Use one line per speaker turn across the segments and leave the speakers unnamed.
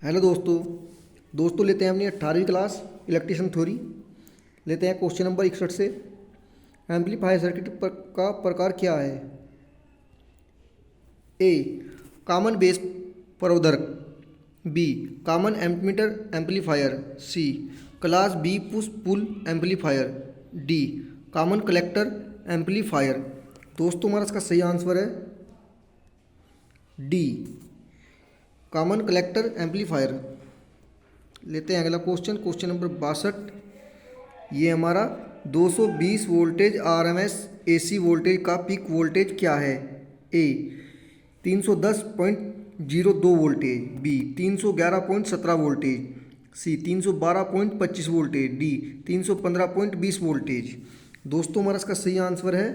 Hello दोस्तों लेते हैं अपनी 18वीं क्लास इलेक्ट्रिशियन थ्योरी। लेते हैं क्वेश्चन नंबर 61 से। एम्पलीफायर सर्किट का प्रकार क्या है? ए कॉमन बेस प्रवर्धक, B common emitter amplifier, C class B push pull amplifier, D common collector amplifier. दोस्तों हमारा इसका सही आंसर है डी कॉमन कलेक्टर एम्पलीफायर। लेते हैं अगला क्वेश्चन नंबर 62। ये हमारा 220 वोल्टेज आरएमएस एसी वोल्टेज का पीक वोल्टेज क्या है? ए 310.02 वोल्टेज, बी 311.17 वोल्टेज, सी 312.25 वोल्टेज, डी 315.20 वोल्टेज। दोस्तों हमारा इसका सही आंसर है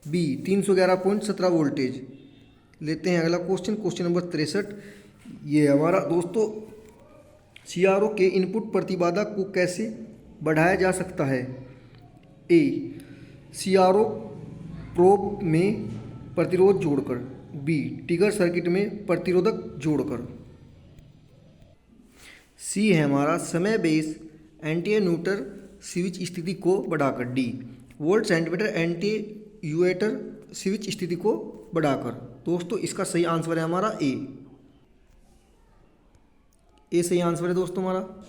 बी 311.17 वोल्टेज। लेते हैं अगला क्वेश्चन नंबर 63। ये हमारा दोस्तों सीआरओ के इनपुट प्रतिबाधा को कैसे बढ़ाया जा सकता है? ए सीआरओ प्रोब में प्रतिरोध जोड़कर, बी ट्रिगर सर्किट में प्रतिरोधक जोड़कर, सी है हमारा समय बेस एंटीन्यूटर स्विच स्थिति को बढ़ाकर, डी वोल्ट सेंटीमीटर एंटीयूएटर स्विच स्थिति को बढ़ाकर। दोस्तों इसका सही आंसर है हमारा ए सही आंसर है दोस्तों हमारा।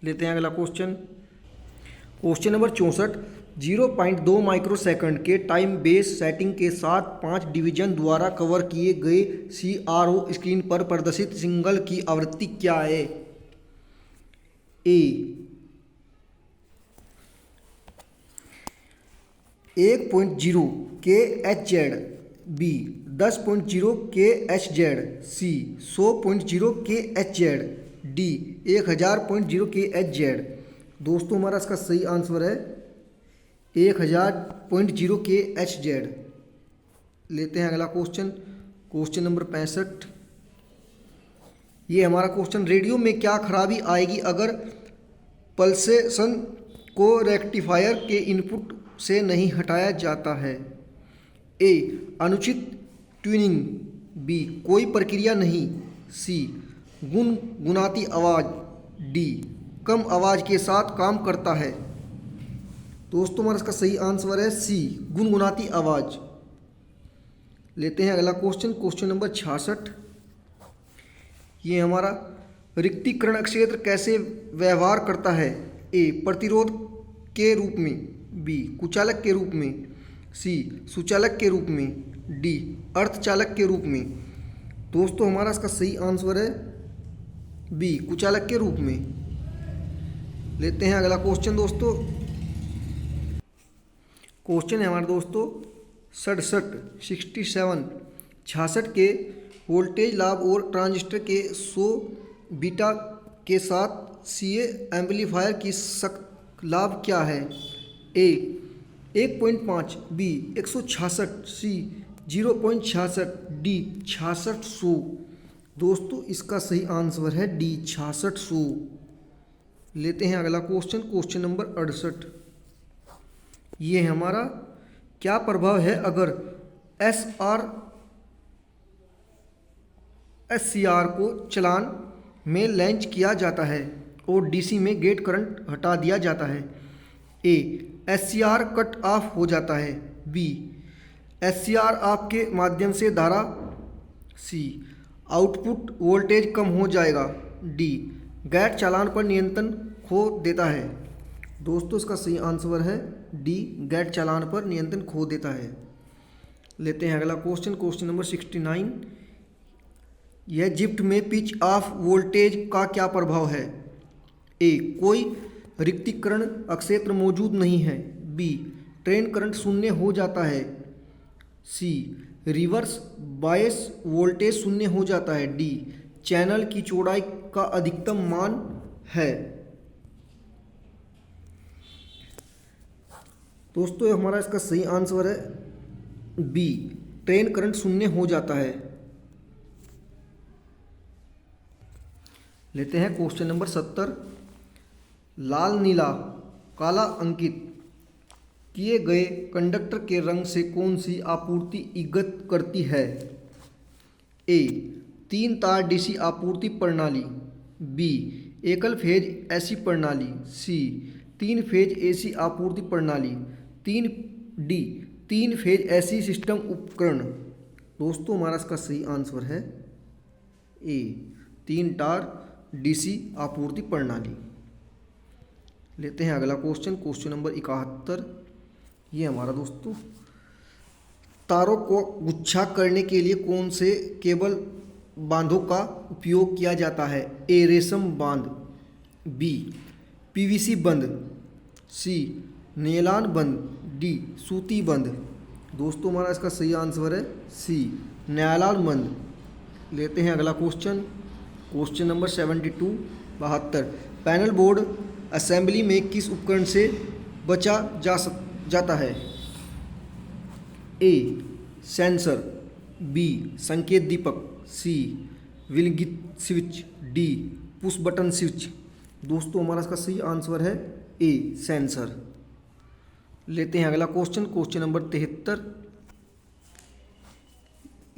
लेते हैं अगला क्वेश्चन नंबर 64। 0.2 माइक्रोसेकंड के टाइम बेस सेटिंग के साथ 5 डिवीजन द्वारा कवर किए गए सीआरओ स्क्रीन पर प्रदर्शित सिग्नल की आवृत्ति क्या है? ए 1.0 kHz, बी 10.0 kHz, सी 100.0 kHz, डी 1000.0 kHz। दोस्तों हमारा इसका सही आंसर है 1000.0 kHz। लेते हैं अगला क्वेश्चन नंबर 65। ये हमारा क्वेश्चन, रेडियो में क्या खराबी आएगी अगर पल्सेशन को रेक्टिफायर के इनपुट से नहीं हटाया जाता है? ए अनुचित ट्यूनिंग, बी कोई प्रक्रिया नहीं, सी गुनगुनाती आवाज़, डी कम आवाज़ के साथ काम करता है। दोस्तों हमारा इसका सही आंसर है सी गुनगुनाती आवाज़। लेते हैं अगला क्वेश्चन नंबर 66। ये हमारा रिक्तीकरण क्षेत्र कैसे व्यवहार करता है? ए प्रतिरोध के रूप में, बी कुचालक के रूप में, सी सुचालक के रूप में, डी अर्धचालक के रूप में। दोस्तों हमारा इसका सही आंसर है बी कुचालक के रूप में। लेते हैं अगला क्वेश्चन है हमारे दोस्तों 66 के वोल्टेज लाभ और ट्रांजिस्टर के 100 बीटा के साथ सीए एम्पलीफायर की सख्त लाभ क्या है? ए 1.5, बी 166, सी 0.66, डी 6600। दोस्तों इसका सही आंसर है डी 6600। लेते हैं अगला क्वेश्चन नंबर 68। ये हमारा क्या प्रभाव है अगर एससीआर को चलान में लॉन्च किया जाता है और डीसी में गेट करंट हटा दिया जाता है? ए एससीआर कट ऑफ हो जाता है, बी एससीआर आपके माध्यम से धारा, सी आउटपुट वोल्टेज कम हो जाएगा, डी गेट चालान पर नियंत्रण खो देता है। दोस्तों इसका सही आंसर है डी गेट चालान पर नियंत्रण खो देता है। लेते हैं अगला क्वेश्चन नंबर 69। यह जिफ्ट में पिच ऑफ वोल्टेज का क्या प्रभाव है? ए कोई रिक्तीकरण क्षेत्र मौजूद नहीं है, बी ट्रेन करंट शून्य हो जाता है, सी रिवर्स बायस वोल्टेज शून्य हो जाता है, डी चैनल की चौड़ाई का अधिकतम मान है। दोस्तों हमारा इसका सही आंसर है बी ट्रेन करंट शून्य हो जाता है। लेते हैं क्वेश्चन नंबर 70। लाल नीला काला अंकित किए गए कंडक्टर के रंग से कौन सी आपूर्ति इंगित करती है? ए 3 तार डीसी आपूर्ति प्रणाली, बी एकल फेज एसी प्रणाली, सी 3 फेज एसी आपूर्ति प्रणाली, 3 फेज एसी सिस्टम उपकरण। दोस्तों हमारा इसका सही आंसर है ए 3 तार डीसी आपूर्ति प्रणाली। लेते हैं अगला क्वेश्चन, क्वेश्चन नंबर 71। ये हमारा दोस्तों, तारों को गुच्छा करने के लिए कौन से केबल बांधों का उपयोग किया जाता है? ए रेशम बांध, बी पीवीसी बंध, सी नेलान बंध, डी सूती बंध। दोस्तों हमारा इसका सही आंसर है सी नेलान बंध। लेते हैं अगला question, question number 72 72। Panel board assembly में किस उपकरण से बचा जाता है? ए सेंसर, बी संकेत दीपक, सी विलगित switch, D push button switch. दोस्तों हमारा इसका सही आंसर है ए सेंसर। लेते हैं अगला क्वेश्चन, क्वेश्चन नंबर 73।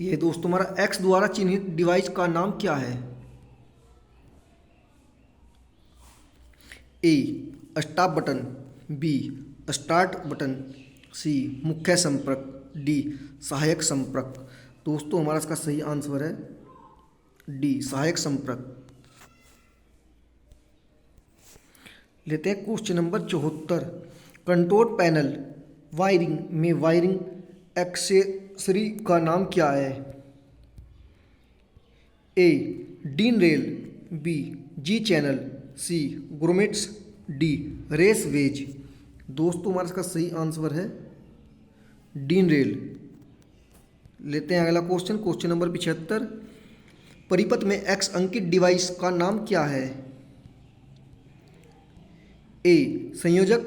ये दोस्तों हमारा एक्स द्वारा चिन्हित डिवाइस का नाम क्या है? A stop button, B start button, C मुख्य संपर्क, डी सहायक संपर्क। दोस्तों हमारा इसका सही आंसर है डी सहायक संपर्क। लेते हैं question number 74। Control panel wiring में वायरिंग एक्सेसरी का नाम क्या है? ए डीन रेल, बी जी चैनल, सी ग्रोमेट्स, डी रेस वेज। दोस्तों हमारा इसका सही आंसर है डीन रेल। लेते हैं अगला क्वेश्चन, क्वेश्चन नंबर 75। परिपथ में एक्स अंकित डिवाइस का नाम क्या है? ए संयोजक,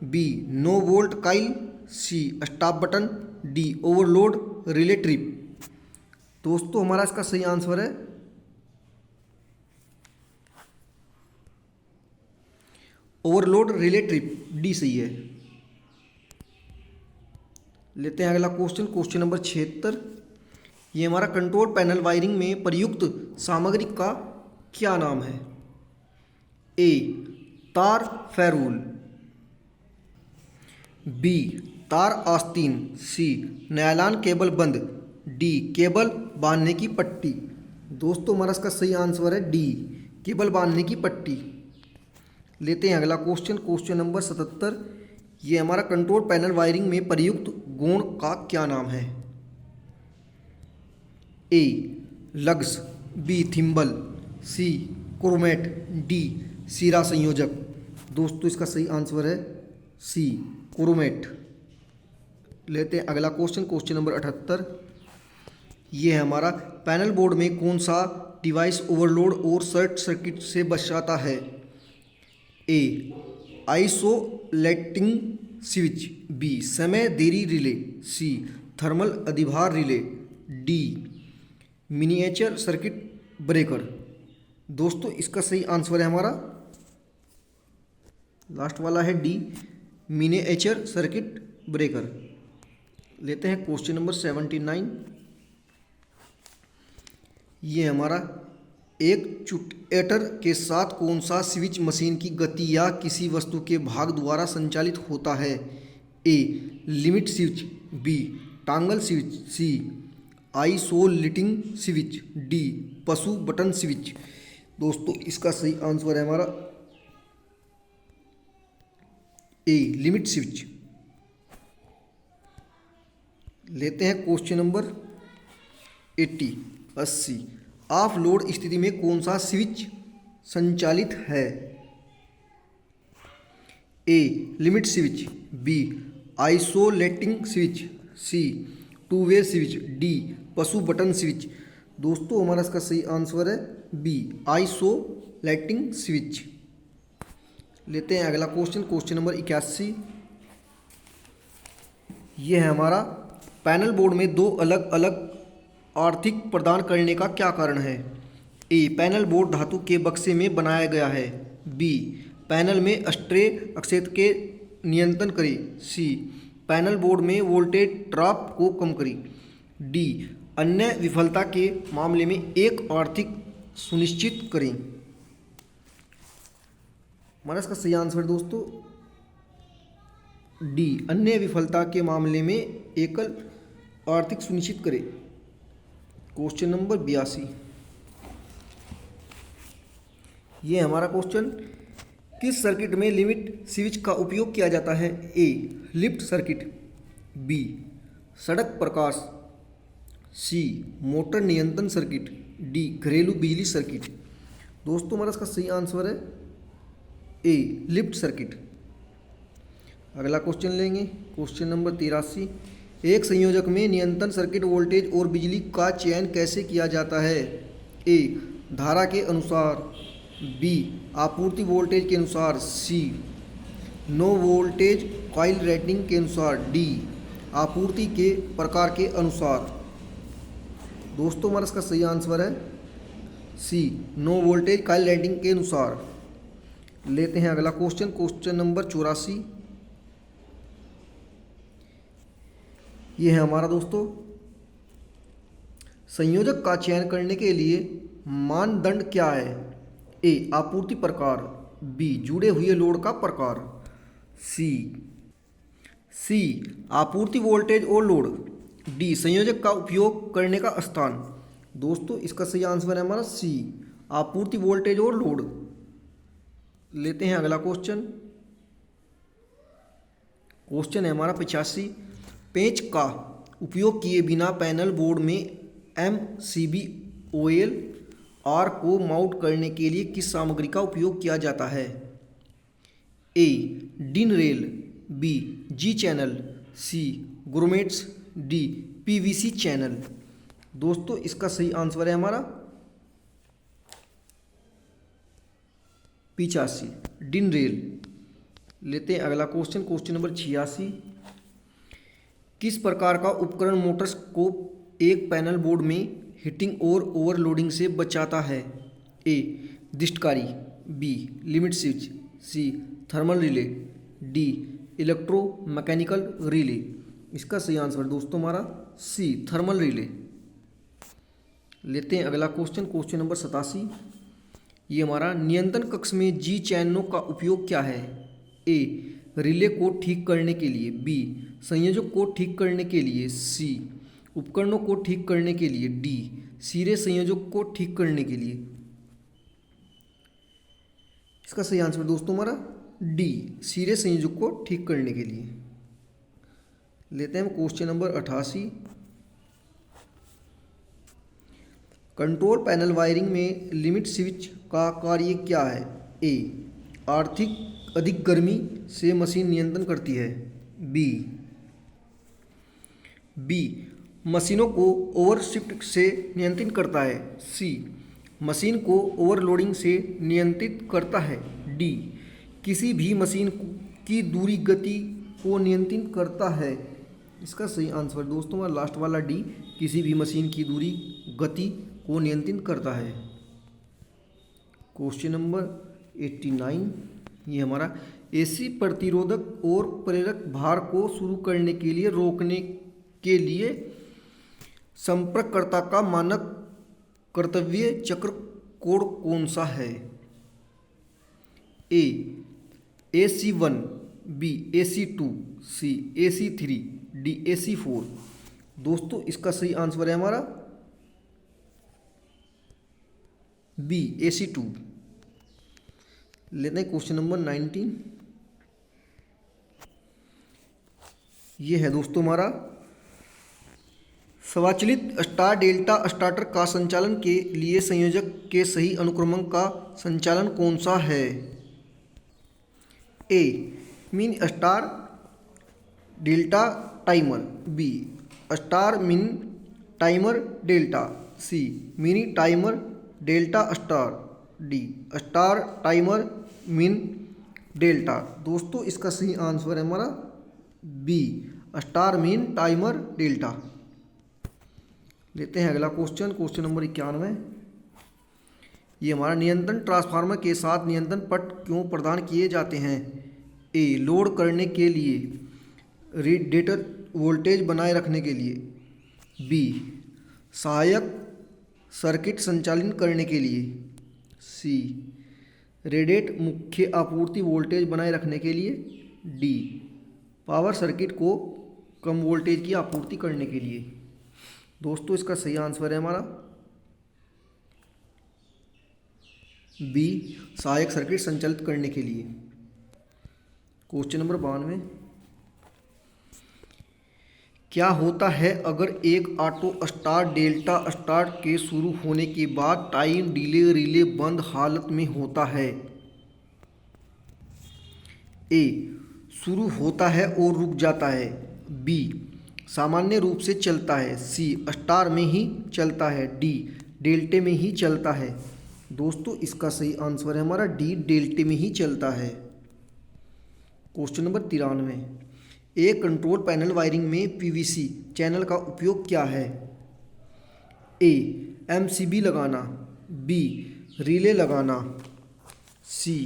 B no volt coil, C stop button, D overload relay trip. दोस्तों हमारा इसका सही आंसर है ओवरलोड रिले ट्रिप, डी सही है। लेते हैं अगला क्वेश्चन, क्वेश्चन नंबर 76। ये हमारा कंट्रोल पैनल वायरिंग में प्रयुक्त सामग्री का क्या नाम है? ए तार फेरूल, बी तार आस्तीन, सी नायलॉन केबल बंद, डी केबल बांधने की पट्टी। दोस्तों हमारा इसका सही आंसर है डी केबल बांधने की पट्टी। लेते हैं अगला क्वेश्चन, क्वेश्चन नंबर 77। ये हमारा कंट्रोल पैनल वायरिंग में प्रयुक्त गुण का क्या नाम है? ए लग्स, बी थिम्बल, सी क्रोमेट, डी सीरा संयोजक। दोस्तों इसका सही आंसर है सी क्रोमेट। लेते हैं अगला क्वेश्चन, क्वेश्चन नंबर 78। ये है हमारा पैनल बोर्ड में कौन सा डिवाइस ओवरलोड और शॉर्ट सर्किट से बचाता है? ए आइसोलेटिंग स्विच, बी समय देरी रिले, सी थर्मल अधिभार relay, D miniature circuit breaker. दोस्तों इसका सही आंसर है हमारा लास्ट वाला है डी मिनिएचर सर्किट ब्रेकर। लेते हैं क्वेश्चन नंबर 79। ये हमारा एक चुटेटर के साथ कौन सा स्विच मशीन की गति या किसी वस्तु के भाग द्वारा संचालित होता है? ए लिमिट स्विच, बी टांगल स्विच, सी isolating switch, D push button switch. दोस्तों इसका सही आंसर है हमारा ए लिमिट स्विच। लेते हैं क्वेश्चन नंबर 80 ऑफ लोड स्थिति में कौन सा स्विच संचालित है? A limit switch, B isolating switch, C two way switch, D push button switch. दोस्तों हमारा इसका सही आंसर है बी आइसोलेटिंग स्विच। लेते हैं अगला क्वेश्चन, क्वेश्चन नंबर 81। यह है हमारा पैनल बोर्ड में दो अलग अलग आर्थिक प्रदान करने का क्या कारण है? ए पैनल बोर्ड धातु के बक्से में बनाया गया है, बी पैनल में स्ट्रे क्षेत्र के नियंत्रण करें, सी पैनल बोर्ड में वोल्टेज ड्रॉप को कम करें, डी अन्य विफलता के मामले में एक आर्थिक सुनिश्चित करें। हमारा इसका सही आंसर दोस्तों डी, अन्य विफलता के मामले में एकल आर्थिक सुनिश्चित करें। क्वेश्चन नंबर 82, ये हमारा क्वेश्चन, किस सर्किट में लिमिट स्विच का उपयोग किया जाता है? ए, लिफ्ट सर्किट, बी, सड़क प्रकाश, सी, मोटर नियंत्रण सर्किट, डी, घरेलू बिजली सर्किट। दोस्तों हमारा इसका सही आंसर है ए, लिफ्ट सर्किट। अगला क्वेश्चन लेंगे, क्वेश्चन नंबर 83, एक संयोजक में नियंत्रण सर्किट वोल्टेज और बिजली का चयन कैसे किया जाता है? ए, धारा के अनुसार, बी, आपूर्ति वोल्टेज के अनुसार, सी, नो वोल्टेज कॉइल रेटिंग के अनुसार, डी, आपूर्ति के प्रकार के अनुसार। दोस्तों हमारा इसका सही आंसर है सी, नो वोल्टेज कॉइल रेटिंग के अनुसार। लेते हैं अगला क्वेश्चन, क्वेश्चन नंबर 84, ये है हमारा दोस्तों, संयोजक का चयन करने के लिए मानदंड क्या है? ए, आपूर्ति प्रकार, बी, जुड़े हुए लोड का प्रकार, सी, आपूर्ति वोल्टेज और लोड, डी, संयोजक का उपयोग करने का स्थान। दोस्तों इसका सही आंसर है हमारा सी, आपूर्ति वोल्टेज और लोड। लेते हैं अगला क्वेश्चन, क्वेश्चन है हमारा 85, पेंच का उपयोग किए बिना पैनल बोर्ड में MCB OL R को माउंट करने के लिए किस सामग्री का उपयोग किया जाता है? ए, डिन रेल, बी, जी चैनल, सी, ग्रोमेट्स, डी, PVC चैनल। दोस्तों इसका सही आंसर है हमारा 85, डिन रेल। लेते हैं अगला क्वेश्चन, क्वेश्चन नंबर 86, किस प्रकार का उपकरण मोटर्स को एक पैनल बोर्ड में हीटिंग और ओवरलोडिंग से बचाता है? ए, दीष्टकारी, B, limit switch, C, thermal relay, D, electromechanical relay. इसका सही आंसर दोस्तों हमारा सी, थर्मल रिले। लेते हैं अगला क्वेश्चन, क्वेश्चन नंबर 87, ये हमारा, नियंत्रण कक्ष में जी चैनलों का उपयोग क्या है? ए, रिले को ठीक करने के लिए, बी, संयोजक को ठीक करने के लिए, सी, उपकरणों को ठीक करने के लिए, डी, सिरे संयोजक को ठीक करने के लिए। इसका सही आंसर दोस्तों हमारा डी, सिरे संयोजक को ठीक करने के लिए। लेते हैं question number 88, control panel wiring में लिमिट स्विच का कार्य क्या है? ए, आर्थिक अधिक गर्मी से मशीन नियंत्रण करती है, बी, मशीनों को ओवरशिफ्ट से नियंत्रित करता है, सी, मशीन को ओवरलोडिंग से नियंत्रित करता है, डी, किसी भी मशीन की दूरी गति को नियंत्रित करता है। इसका सही आंसर दोस्तों हमारा लास्ट वाला डी, किसी भी मशीन की दूरी गति को नियंत्रित करता है। क्वेश्चन नंबर 89, ये हमारा, एसी प्रतिरोधक और प्रेरक भार को शुरू करने के लिए रोकने के लिए संपर्ककर्ता का मानक कर्तव्य चक्र कोड कौन सा है? ए, AC1, बी, AC2, सी, AC3, डी, AC4। दोस्तों इसका सही आंसर है हमारा बी, AC2। लेते हैं क्वेश्चन नंबर 19, ये है दोस्तों हमारा, स्वचालित स्टार डेल्टा स्टार्टर का संचालन के लिए संयोजक के सही अनुक्रम का संचालन कौन सा है? A, min star delta timer, B, star min timer delta, C, mini timer delta star, D, star timer min delta. दोस्तों इसका सही आंसर है हमारा B, star min timer delta. लेते हैं अगला क्वेश्चन, क्वेश्चन नंबर 91, ये हमारा, नियंत्रण ट्रांसफार्मर के साथ नियंत्रण पट क्यों प्रदान किए जाते हैं? ए, लोड करने के लिए, रेडिएटर वोल्टेज बनाए रखने के लिए, बी, सहायक सर्किट संचालित करने के लिए। सी, रेटेड मुख्य आपूर्ति वोल्टेज बनाए रखने के लिए। डी, पावर सर्किट को कम वोल्टेज की आपूर्ति करने के लिए। दोस्तों इसका सही आंसर है हमारा बी, सहायक सर्किट संचालित करने के लिए। क्वेश्चन नंबर 92, क्या होता है अगर एक ऑटो स्टार्ट डेल्टा स्टार्ट के शुरू होने के बाद टाइम डिले रिले बंद हालत में होता है। ए, शुरू होता है और रुक जाता है। बी, सामान्य रूप से चलता है। सी, स्टार में ही चलता है। डी, डेल्टे में ही चलता है। दोस्तों इसका सही आंसर है हमारा डी, डेल्टे में ही चलता है। क्वेश्चन नंबर 93, एक कंट्रोल पैनल वायरिंग में पीवीसी चैनल का उपयोग क्या है। ए, एमसीबी लगाना। बी, रिले लगाना। सी,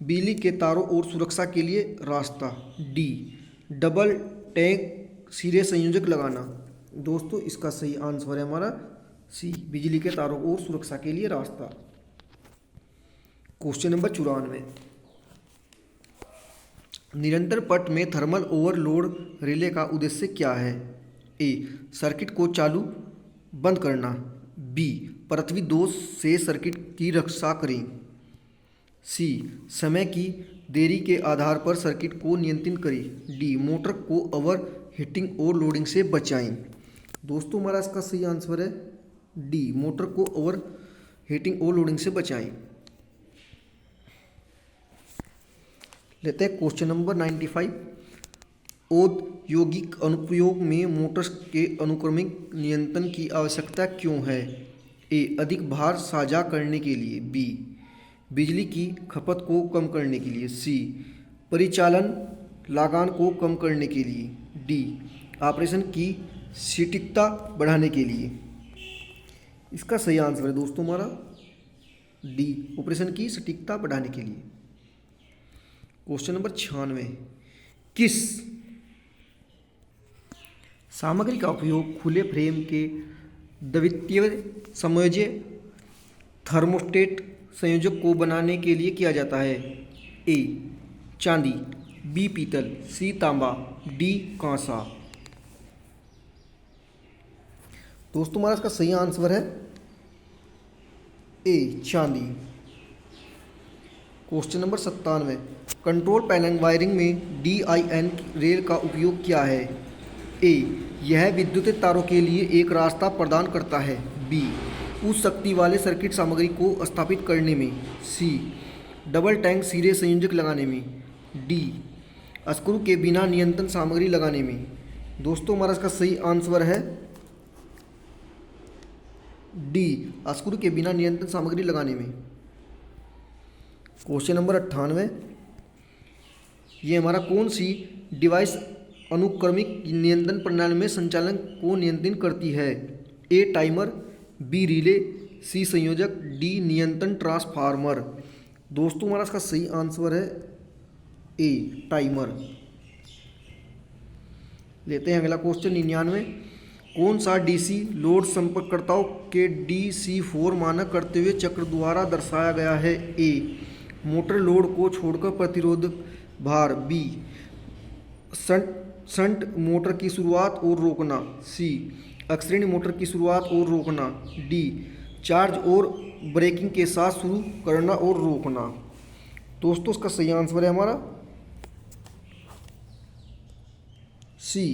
बिजली के तारों और सुरक्षा के लिए रास्ता। डी, डबल टैंक सिरे संयोजक लगाना। दोस्तों इसका सही आंसर है हमारा सी, बिजली के तारों और सुरक्षा के लिए रास्ता। क्वेश्चन नंबर 94, निरंतर पट में थर्मल ओवरलोड रिले का उद्देश्य क्या है। ए, सर्किट को चालू बंद करना। बी, पृथ्वी दोष से सर्किट की रक्षा करें। सी, समय की देरी के आधार पर सर्किट को नियंत्रित करें। डी, मोटर को ओवर हीटिंग और लोडिंग से बचाएं। दोस्तों हमारा इसका सही आंसर है डी, मोटर को ओवर हीटिंग और लोडिंग से बचाएं। लेते हैं क्वेश्चन नंबर 95, औद्योगिक अनुप्रयोग में मोटर्स के अनुक्रमिक नियंत्रण की आवश्यकता क्यों है। ए, अधिक भार साझा करने के लिए। बी, बिजली की खपत को कम करने के लिए। सी, परिचालन लागत को कम करने के लिए। डी, ऑपरेशन की सटीकता बढ़ाने के लिए। इसका सही आंसर है दोस्तों हमारा डी, ऑपरेशन की सटीकता बढ़ाने के लिए। क्वेश्चन नंबर 96, किस सामग्री का उपयोग खुले फ्रेम के द्वितीय समयोज्य थर्मोस्टेट संयोजक को बनाने के लिए किया जाता है। ए, चांदी। बी, पीतल। सी, तांबा। डी, कांसा। दोस्तों हमारा इसका सही आंसर है ए, चांदी। Question number 97, control panel wiring में DIN रेल का उपयोग क्या है। ए, यह विद्युत तारों के लिए एक रास्ता प्रदान करता है। बी, उच्च शक्ति वाले सर्किट सामग्री को स्थापित करने में। सी, डबल टैंक सिरे संयोजक लगाने में। डी, स्क्रू के बिना नियंत्रण सामग्री लगाने में। दोस्तों हमारा इसका सही आंसर है डी, स्क्रू के बिना नियंत्रण सामग्री लगाने में। क्वेश्चन नंबर 98, ये हमारा कौन सी डिवाइस अनुक्रमिक नियंत्रण प्रणाली में संचालन को नियंत्रित करती है। A, timer. B, relay. C, संयोजक। डी, नियंत्रण ट्रांसफार्मर। दोस्तों हमारा इसका सही आंसर है ए, टाइमर। लेते हैं अगला क्वेश्चन 99, कौन सा डीसी लोड संपर्ककर्ताओं के DC4 मानक करते हुए चक्र द्वारा दर्शाया गया है। ए, मोटर लोड को छोड़कर प्रतिरोध भार। बी, शंट मोटर की शुरुआत और रोकना। सी, अक्षीण मोटर की शुरुआत और रोकना। डी, चार्ज और ब्रेकिंग के साथ शुरू करना और रोकना। दोस्तों इसका सही आंसर है हमारा सी,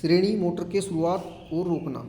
श्रेणी मोटर के शुरुआत और रोकना।